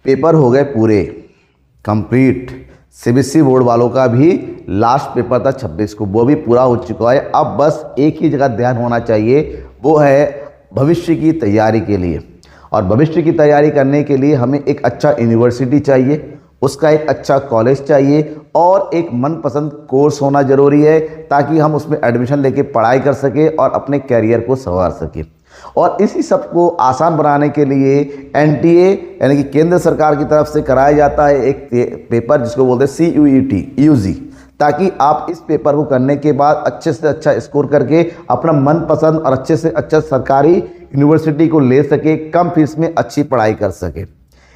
Paper हो गए पूरे कंप्लीट। सीबीएसई बोर्ड वालों का भी लास्ट पेपर था 26 को, वो भी पूरा हो चुका है। अब बस एक ही जगह ध्यान होना चाहिए, वो है भविष्य की तैयारी के लिए। और भविष्य की तैयारी करने के लिए हमें एक अच्छा यूनिवर्सिटी चाहिए, उसका एक अच्छा कॉलेज चाहिए और एक मनपसंद कोर्स होना ज़रूरी है, ताकि हम उसमें एडमिशन लेके पढ़ाई कर सकें और अपने कैरियर को संवार सकें। और इसी सब को आसान बनाने के लिए एनटीए यानी कि केंद्र सरकार की तरफ से कराया जाता है एक पेपर जिसको बोलते हैं CUET यूजी, ताकि आप इस पेपर को करने के बाद अच्छे से अच्छा स्कोर करके अपना मनपसंद और अच्छे से अच्छा सरकारी यूनिवर्सिटी को ले सके, कम फीस में अच्छी पढ़ाई कर सके।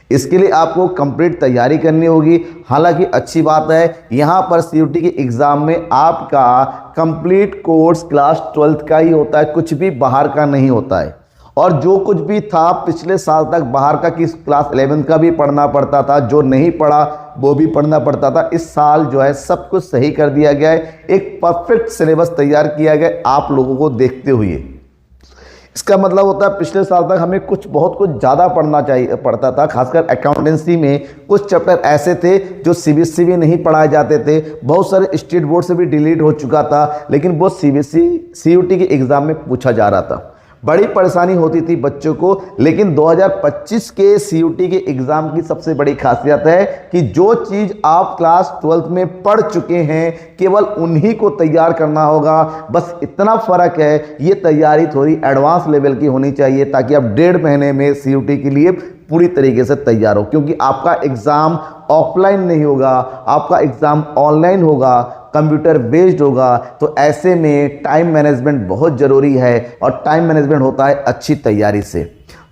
इसके लिए आपको कंप्लीट तैयारी करनी होगी। हालांकि अच्छी बात है, यहाँ पर CUET के एग्ज़ाम में आपका कंप्लीट कोर्स क्लास 12th का ही होता है, कुछ भी बाहर का नहीं होता है। और जो कुछ भी था पिछले साल तक बाहर का, कि क्लास 11th का भी पढ़ना पड़ता था, जो नहीं पढ़ा वो भी पढ़ना पड़ता था। इस साल जो है सब कुछ सही कर दिया गया है, एक परफेक्ट सिलेबस तैयार किया गया आप लोगों को देखते हुए। इसका मतलब होता है पिछले साल तक हमें बहुत कुछ ज़्यादा पड़ता था, खासकर अकाउंटेंसी में कुछ चैप्टर ऐसे थे जो CBSE में नहीं पढ़ाए जाते थे, बहुत सारे स्टेट बोर्ड से भी डिलीट हो चुका था, लेकिन वो CUET के एग्ज़ाम में पूछा जा रहा था। बड़ी परेशानी होती थी बच्चों को। लेकिन 2025 के CUET के एग्ज़ाम की सबसे बड़ी खासियत है कि जो चीज़ आप क्लास 12th में पढ़ चुके हैं केवल उन्हीं को तैयार करना होगा। बस इतना फ़र्क है, ये तैयारी थोड़ी एडवांस लेवल की होनी चाहिए, ताकि आप 1.5 महीने में CUET के लिए पूरी तरीके से तैयार हो। क्योंकि आपका एग्ज़ाम ऑफलाइन नहीं होगा, आपका एग्ज़ाम ऑनलाइन होगा, कंप्यूटर बेस्ड होगा। तो ऐसे में टाइम मैनेजमेंट बहुत ज़रूरी है, और टाइम मैनेजमेंट होता है अच्छी तैयारी से।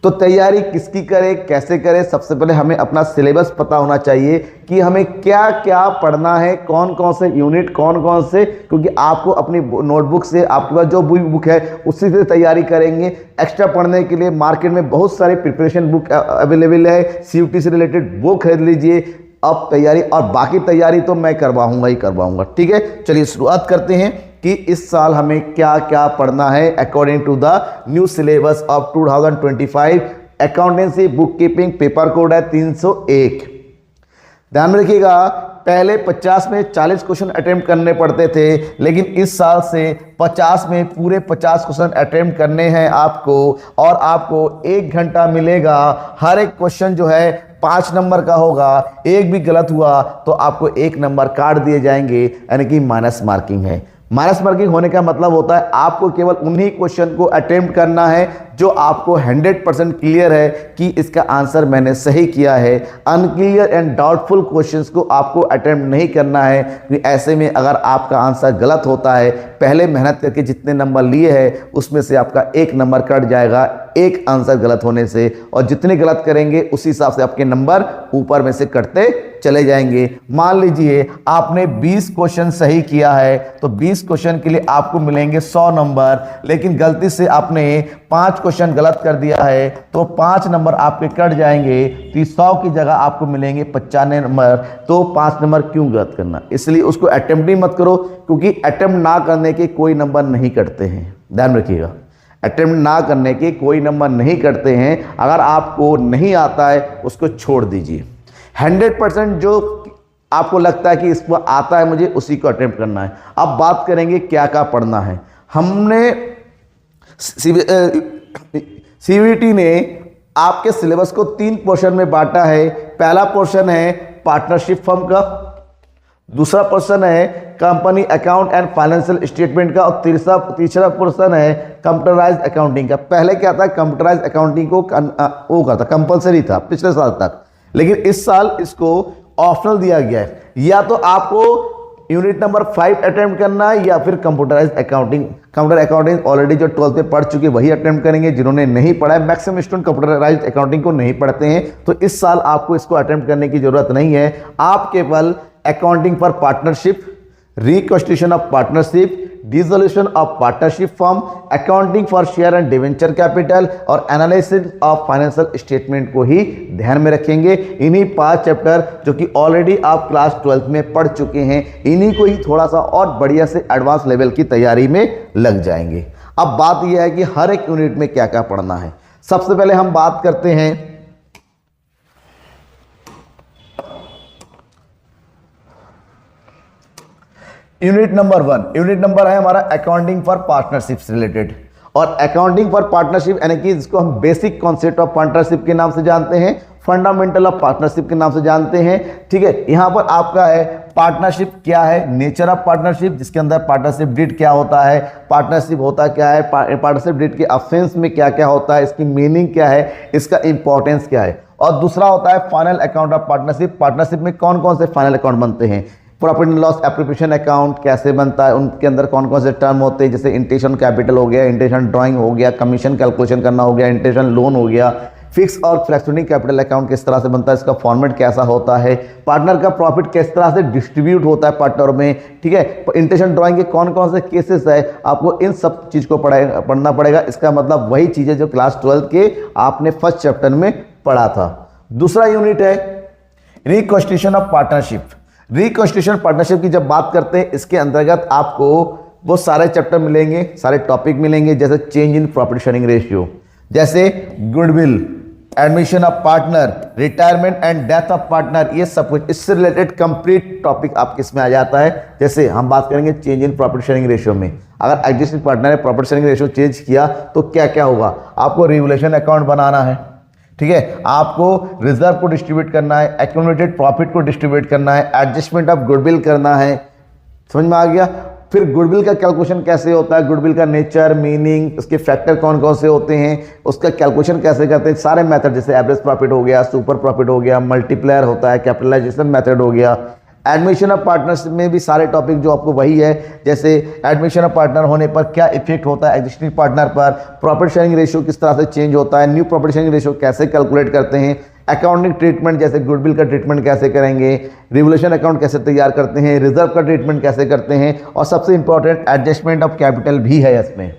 तो तैयारी किसकी करें, कैसे करें? सबसे पहले हमें अपना सिलेबस पता होना चाहिए कि हमें क्या क्या पढ़ना है, कौन कौन से यूनिट, कौन कौन से, क्योंकि आपको अपनी नोटबुक से, आपके पास जो बुक है उसी से तैयारी करेंगे। एक्स्ट्रा पढ़ने के लिए मार्केट में बहुत सारे प्रिपरेशन बुक अवेलेबल है, CUET से रिलेटेड वो खरीद लीजिए। अब तैयारी और बाकी तैयारी तो मैं करवाऊंगा ही करवाऊंगा। ठीक है, चलिए शुरुआत करते हैं कि इस साल हमें क्या क्या पढ़ना है according to the new syllabus of 2025। Accountancy book keeping paper code है 301। ध्यान में रखिएगा, पहले 50 में 40 क्वेश्चन अटेम्प्ट करने पड़ते थे, लेकिन इस साल से 50 में पूरे 50 क्वेश्चन अटेम्प्ट करने हैं आपको, और आपको 1 घंटा मिलेगा। हर एक क्वेश्चन जो है 5 नंबर का होगा, एक भी गलत हुआ तो आपको 1 नंबर काट दिए जाएंगे, यानी कि माइनस मार्किंग है। माइनस मार्किंग होने का मतलब होता है आपको केवल उन्हीं क्वेश्चन को अटेम्प्ट करना है जो आपको 100% क्लियर है कि इसका आंसर मैंने सही किया है। अनक्लियर एंड डाउटफुल क्वेश्चंस को आपको अटेम्प्ट नहीं करना है, कि ऐसे में अगर आपका आंसर गलत होता है, पहले मेहनत करके जितने नंबर लिए हैं उसमें से आपका 1 नंबर कट जाएगा, एक आंसर गलत होने से। और जितने गलत करेंगे उसी हिसाब से आपके नंबर ऊपर में से कटते चले जाएंगे। मान लीजिए आपने 20 क्वेश्चन सही किया है, तो 20 क्वेश्चन के लिए आपको मिलेंगे 100 नंबर, लेकिन गलती से आपने 5 क्वेश्चन गलत कर दिया है तो 5 नंबर आपके कट जाएंगे, तो 100 की जगह आपको मिलेंगे 95 नंबर। तो 5 नंबर क्यों गलत करना, इसलिए उसको अटेम्प्ट ही मत करो, क्योंकि अटेम्प्ट ना करने के कोई नंबर नहीं कटते हैं। ध्यान रखिएगा, अटेम्प्ट ना करने के कोई नंबर नहीं कटते हैं। अगर आपको नहीं आता है उसको छोड़ दीजिए। 100% जो आपको लगता है कि इसको आता है मुझे, उसी को अटेम्प्ट करना है। अब बात करेंगे क्या क्या पढ़ना है। हमने CUET ने आपके सिलेबस को 3 पोर्शन में बांटा है। पहला पोर्शन है पार्टनरशिप फर्म का, दूसरा पोर्शन है company account and financial statement का, और तीसरा पोर्शन है कंप्यूटराइज्ड अकाउंटिंग का। पहले क्या था, कंप्यूटराइज्ड अकाउंटिंग को वो था, कंपलसरी था पिछले साल तक, लेकिन इस साल इसको ऑप्शनल दिया गया है। या तो आपको यूनिट नंबर 5 अटेम्प्ट करना है, या फिर computerised accounting. Computer accounting already जो 12th में पढ़ चुके वही अटेम्प्ट करेंगे, जिन्होंने नहीं पढ़ा है। मैक्सिमम स्टूडेंट कंप्यूटराइज्ड अकाउंटिंग को नहीं पढ़ते हैं, तो इस साल आपको इसको अटेम्प्ट करने की जरूरत नहीं है। आप केवल accounting for partnership, reconstitution of partnership, dissolution of partnership firm, accounting for share and debenture capital और एनालिसिस ऑफ फाइनेंशियल स्टेटमेंट को ही ध्यान में रखेंगे। इन्हीं 5 चैप्टर जो कि ऑलरेडी आप क्लास 12th में पढ़ चुके हैं, इन्हीं को ही थोड़ा सा और बढ़िया से एडवांस लेवल की तैयारी में लग जाएंगे। अब बात यह है कि हर एक यूनिट में क्या क्या पढ़ना है। सबसे पहले हम बात करते हैं यूनिट नंबर 1, यूनिट नंबर है हमारा अकाउंटिंग फॉर पार्टनरशिप से रिलेटेड। और अकाउंटिंग फॉर पार्टनरशिप यानी कि जिसको हम बेसिक कॉन्सेप्ट ऑफ पार्टनरशिप के नाम से जानते हैं, फंडामेंटल ऑफ पार्टनरशिप के नाम से जानते हैं। ठीक है, यहां पर आपका है पार्टनरशिप क्या है, नेचर ऑफ पार्टनरशिप, जिसके अंदर पार्टनरशिप डीड क्या होता है, पार्टनरशिप होता क्या है, पार्टनरशिप डीड के ऑफेंस में क्या क्या होता है, इसकी मीनिंग क्या है, इसका इंपॉर्टेंस क्या है। और दूसरा होता है final account of partnership. Partnership में कौन कौन से फाइनल अकाउंट बनते हैं, profit and loss application account कैसे बनता है, उनके अंदर कौन कौन से टर्म होते हैं, जैसे इंटेंशन कैपिटल हो गया, इंटेंशन ड्राइंग हो गया, कमीशन कैलकुलेशन करना हो गया, इंटेंशन लोन हो गया, फिक्स और फ्लेक्सिबिलिटी कैपिटल अकाउंट किस तरह से बनता है, इसका फॉर्मेट कैसा होता है, पार्टनर का प्रॉफिट किस तरह से डिस्ट्रीब्यूट होता है पार्टनर में। ठीक है, इंटेंशन ड्राइंग के कौन कौन से केसेस है, आपको इन सब चीज़ को पढ़ना पड़ेगा। इसका मतलब वही चीज़ें जो क्लास 12 के आपने फर्स्ट चैप्टर में पढ़ा था। दूसरा यूनिट है reconstitution of partnership. Reconstitution partnership की जब बात करते हैं, इसके अंतर्गत आपको वो सारे चैप्टर मिलेंगे, सारे टॉपिक मिलेंगे, जैसे change in profit sharing ratio, जैसे goodwill, admission of partner, retirement and death of partner, ये सब कुछ इससे रिलेटेड कंप्लीट टॉपिक आपके इसमें आ जाता है। जैसे हम बात करेंगे change in profit sharing ratio में, अगर एग्जिस्टिंग पार्टनर ने प्रॉफिट शेयरिंग रेशियो चेंज किया तो क्या क्या होगा, आपको रिवोल्यूशन अकाउंट बनाना है। ठीक है, आपको रिजर्व को डिस्ट्रीब्यूट करना है, एक्यूमुलेटेड प्रॉफिट को डिस्ट्रीब्यूट करना है, एडजस्टमेंट ऑफ गुडविल करना है। समझ में आ गया। फिर गुडविल का कैलकुलेशन कैसे होता है, गुडविल का नेचर, मीनिंग, उसके फैक्टर कौन कौन से होते हैं, उसका कैलकुलेशन कैसे करते हैं, सारे मेथड, जैसे एवरेज प्रॉफिट हो गया, सुपर प्रॉफिट हो गया, मल्टीप्लायर होता है, कैपिटलाइजेशन मेथड हो गया। एडमिशन ऑफ पार्टनरशिप में भी सारे टॉपिक जो आपको वही है, जैसे एडमिशन ऑफ पार्टनर होने पर क्या इफेक्ट होता है एग्जिस्टिंग पार्टनर पर, प्रॉफिट शेयरिंग रेशियो किस तरह से चेंज होता है, न्यू प्रॉफिट शेयरिंग रेशियो कैसे कैलकुलेट करते हैं, अकाउंटिंग ट्रीटमेंट जैसे गुडविल का ट्रीटमेंट कैसे करेंगे, रिवोल्यूशन अकाउंट कैसे तैयार करते हैं, रिजर्व का ट्रीटमेंट कैसे करते हैं, और सबसे इंपॉर्टेंट एडजस्टमेंट ऑफ कैपिटल भी है इसमें।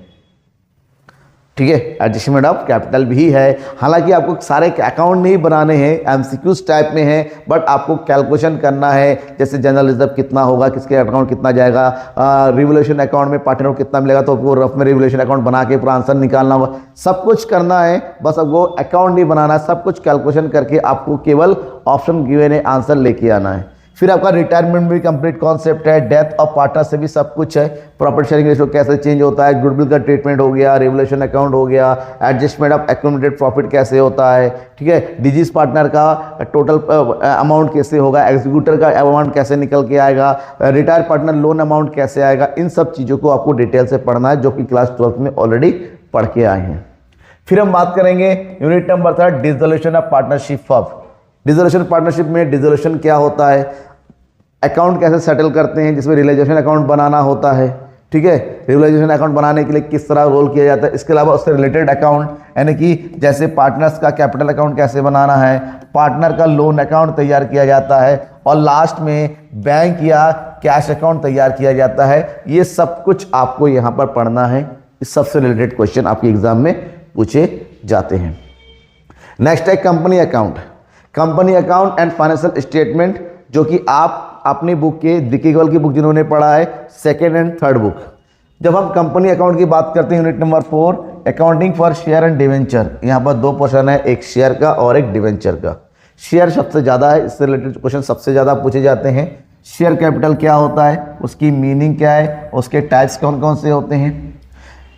ठीक है, एडजस्टमेंट ऑफ कैपिटल भी है। हालांकि आपको सारे अकाउंट नहीं बनाने हैं, एमसीक्यूज टाइप में है, बट आपको कैलकुलेशन करना है, जैसे जनरल रिजर्व कितना होगा, किसके अकाउंट कितना जाएगा, रिवोल्यूशन अकाउंट में पार्टनर को कितना मिलेगा, तो वो रफ में रिवोल्यूशन अकाउंट बना के पूरा आंसर निकालना होगा, सब कुछ करना है। बस अब वो अकाउंट नहीं बनाना है, सब कुछ कैलकुलेशन करके आपको केवल ऑप्शन गिवन है आंसर लेके आना है। फिर आपका रिटायरमेंट भी कंप्लीट कॉन्सेप्ट है, डेथ ऑफ पार्टनर से भी सब कुछ है, प्रॉफिट शेयरिंग रेशियो कैसे चेंज होता है, गुडविल का ट्रीटमेंट हो गया, रिवोल्यूशन अकाउंट हो गया, एडजस्टमेंट ऑफ एक्यूमुलेटेड प्रॉफिट कैसे होता है। ठीक है, डिजीज पार्टनर का टोटल अमाउंट कैसे होगा, एग्जीक्यूटर का अमाउंट कैसे निकल के आएगा, रिटायर पार्टनर लोन अमाउंट कैसे आएगा, इन सब चीज़ों को आपको डिटेल से पढ़ना है, जो कि क्लास 12 में ऑलरेडी पढ़ के आए हैं। फिर हम बात करेंगे unit number 3, dissolution of partnership of. Dissolution partnership में डिसोल्यूशन क्या होता है, अकाउंट कैसे सेटल करते हैं, जिसमें रियलाइजेशन अकाउंट बनाना होता है। ठीक है, रियलाइजेशन अकाउंट बनाने के लिए किस तरह रोल किया जाता है, इसके अलावा उससे रिलेटेड अकाउंट, यानी कि जैसे पार्टनर्स का कैपिटल अकाउंट कैसे बनाना है, पार्टनर का लोन अकाउंट तैयार किया जाता है, और लास्ट में बैंक या कैश अकाउंट तैयार किया जाता है। ये सब कुछ आपको यहाँ पर पढ़ना है, इस सबसे रिलेटेड क्वेश्चन आपके एग्जाम में पूछे जाते हैं। नेक्स्ट है company account. Company account and financial statement, जो कि आप अपनी बुक के दिकेगल की बुक जिन्होंने पढ़ा है, सेकेंड एंड थर्ड बुक। जब हम कंपनी अकाउंट की बात करते हैं, unit number 4, accounting for share and debenture, यहाँ पर 2 पोर्शन है, एक शेयर का और एक डिवेंचर का। शेयर सबसे ज़्यादा है, इससे रिलेटेड क्वेश्चन सबसे ज़्यादा पूछे जाते हैं। शेयर कैपिटल क्या होता है, उसकी मीनिंग क्या है, उसके टाइप्स कौन कौन से होते हैं,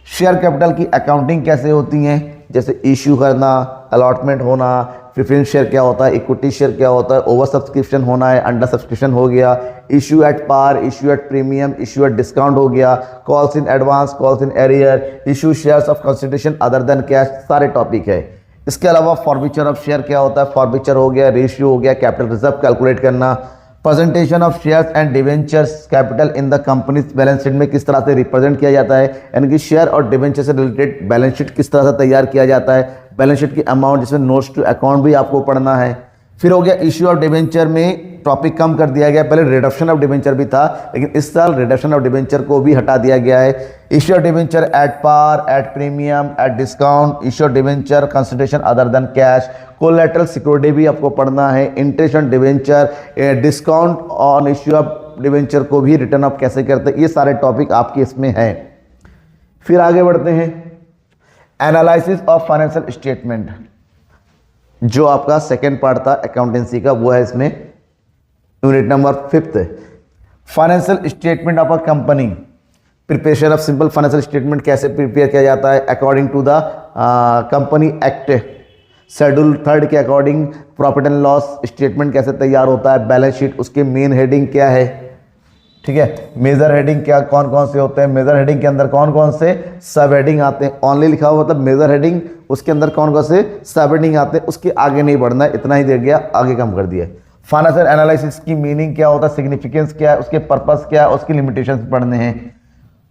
शेयर कैपिटल की अकाउंटिंग कैसे होती है, जैसे इश्यू करना, अलॉटमेंट होना, प्रेफरेंस शेयर क्या होता है, इक्विटी शेयर क्या होता है, ओवर सब्सक्रिप्शन होना है, अंडर सब्सक्रिप्शन हो गया, issue at par, issue at premium, issue at discount हो गया, calls in advance, calls in arrear, issue shares of consideration other than cash, सारे टॉपिक है। इसके अलावा फॉरफीचर ऑफ शेयर क्या होता है, फॉरफीचर हो गया, रेशियो हो गया, कैपिटल रिजर्व कैलकुलेट करना, presentation of shares and debentures capital in the companies balance sheet में किस तरह से रिप्रेजेंट किया जाता है, यानी कि शेयर और डिवेंचर से रिलेटेड बैलेंस शीट किस तरह से तैयार किया जाता है, बैलेंस शीट की अमाउंट जिसमें नोट्स टू अकाउंट भी आपको पढ़ना है। फिर हो गया इश्यू ऑफ डिवेंचर में टॉपिक कम कर दिया गया, पहले रिडक्शन ऑफ डिवेंचर भी था, लेकिन इस साल रिडक्शन ऑफ डिवेंचर को भी हटा दिया गया है। Issue of debenture at par, at premium, at discount, issue of debenture consideration other than cash, collateral security भी आपको पढ़ना है, interest on debenture, discount on issue of debenture को भी रिटर्न ऑफ कैसे करते हैं, ये सारे टॉपिक आपके इसमें हैं। फिर आगे बढ़ते हैं, एनालिसिस ऑफ फाइनेंशियल स्टेटमेंट, जो आपका सेकेंड पार्ट था अकाउंटेंसी का, वो है इसमें unit number 5। Financial statement of a company, preparation of simple financial statement कैसे प्रिपेयर किया जाता है according to the company act schedule 3 के according profit and loss statement कैसे तैयार होता है, बैलेंस शीट उसके मेन हेडिंग क्या है, ठीक है, मेजर हेडिंग क्या कौन कौन से होते हैं, मेजर हेडिंग के अंदर कौन कौन से सब हेडिंग आते हैं, ओनली लिखा हुआ मतलब मेजर हेडिंग, उसके अंदर कौन कौन से सब हेडिंग आते हैं, उसके आगे नहीं बढ़ना है, इतना ही दे गया, आगे कम कर दिया। फाइनेंशियल एनालिसिस की मीनिंग क्या होता है, सिग्निफिकेंस क्या है, उसके पर्पस क्या है, उसकी लिमिटेशंस पढ़ने हैं।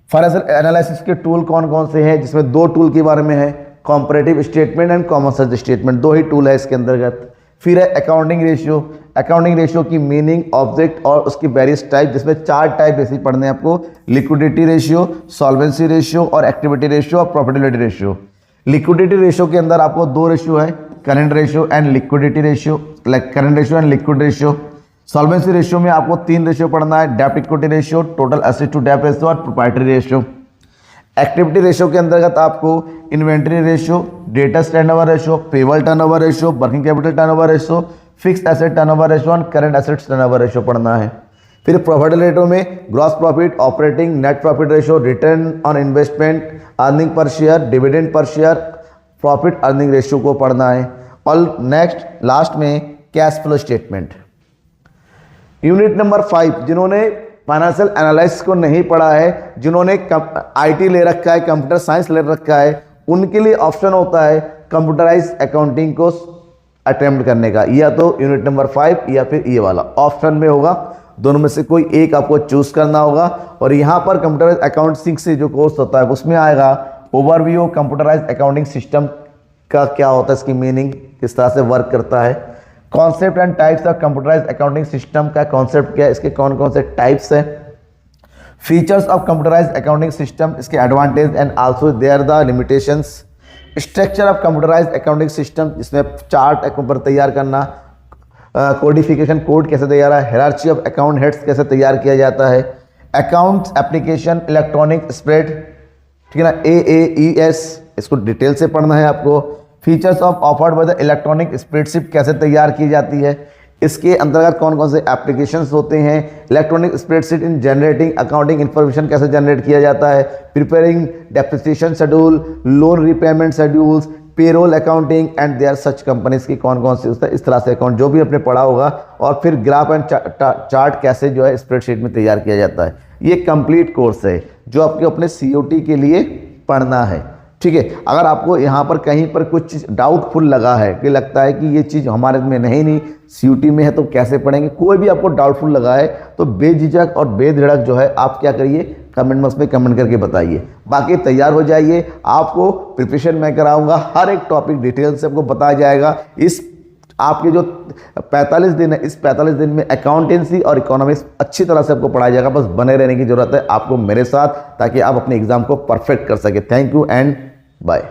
फाइनेंशियल एनालिसिस के टूल कौन कौन से हैं, जिसमें 2 टूल के बारे में है, comparative statement and common sense statement, 2 he tool है इसके अंतर्गत। फिर है अकाउंटिंग रेशियो, अकाउंटिंग रेशियो की मीनिंग, ऑब्जेक्ट और उसकी वेरियस टाइप, जिसमें 4 टाइप बेसिक पढ़ने हैं आपको, लिक्विडिटी रेशियो, सॉल्वेंसी रेशियो और एक्टिविटी रेशियो और प्रॉफिटेबिलिटी रेशियो। लिक्विडिटी रेशियो के अंदर आपको 2 रेशियो है, current ratio and liquidity ratio, current ratio and liquid ratio. Solvency ratio में आपको 3 रेशियो पढ़ना है, डेब्ट equity ratio, total asset to डेब्ट रेशियो और प्रोप्राइटरी रेशियो। एक्टिविटी रेशियो के अंतर्गत आपको inventory ratio, debtors turnover ratio, payable turnover ratio, working capital turnover ratio, fixed asset turnover ratio और करंट एसेट्स टर्नओवर रेशियो पढ़ना है। फिर प्रॉफिट रेशियो में gross profit, operating net profit ratio, return on investment, earning per share, dividend per share, profit earning ratio को पढ़ना है। और next last में cash flow statement. Unit number 5, जिन्होंने फाइनेंशियल एनालिसिस को नहीं पढ़ा है, जिन्होंने आईटी ले रखा है, कंप्यूटर साइंस ले रखा है, उनके लिए ऑप्शन होता है कंप्यूटराइज अकाउंटिंग को अटेम्प्ट करने का, या तो यूनिट नंबर 5 या फिर ये वाला ऑप्शन में होगा, दोनों में से कोई एक आपको चूज करना होगा। और यहाँ पर कंप्यूटराइज अकाउंटिंग से जो कोर्स होता है उसमें आएगा ओवरव्यू कंप्यूटराइज अकाउंटिंग सिस्टम का क्या होता है, इसकी मीनिंग किस तरह से वर्क करता है, concept and types of computerised accounting system का कॉन्सेप्ट क्या है, इसके कौन कौन से टाइप्स हैं, features of computerised accounting system, इसके advantage and also there the limitations, structure of computerised accounting system, जिसमें चार्ट पर तैयार करना, कोडिफिकेशन कोड कैसे तैयार है, हायरार्ची ऑफ अकाउंट हेड्स कैसे तैयार किया जाता है, अकाउंट्स एप्लीकेशन इलेक्ट्रॉनिक स्प्रेड, ठीक है ना, AAES, इसको डिटेल से पढ़ना है आपको। Features of offered by the electronic spreadsheet कैसे तैयार की जाती है, इसके अंतर्गत कौन कौन से एप्लीकेशंस होते हैं, electronic spreadsheet in generating accounting information कैसे जनरेट किया जाता है, preparing depreciation schedule, loan repayment schedules, payroll accounting and their such companies की कौन कौन सी होता है, इस तरह से अकाउंट जो भी आपने पढ़ा होगा। और फिर ग्राफ एंड चार्ट कैसे जो है स्प्रेडशीट में तैयार किया जाता है। ये कंप्लीट कोर्स है जो आपके अपने COT के लिए पढ़ना है, ठीक है। अगर आपको यहाँ पर कहीं पर कुछ चीज़ डाउटफुल लगा है कि लगता है कि ये चीज़ हमारे में नहीं COT में है तो कैसे पढ़ेंगे, कोई भी आपको डाउटफुल लगा है तो बेझिझक और बेधड़क जो है आप क्या करिए, कमेंट बॉक्स में कमेंट करके बताइए। बाकी तैयार हो जाइए, आपको प्रिपरेशन मैं कराऊंगा, हर एक टॉपिक डिटेल से आपको बताया जाएगा। इस आपके जो 45 दिन है, इस 45 दिन में अकाउंटेंसी और इकोनॉमिक्स अच्छी तरह से आपको पढ़ाया जाएगा। बस बने रहने की जरूरत है आपको मेरे साथ, ताकि आप अपने एग्जाम को परफेक्ट कर सके। Thank you and bye.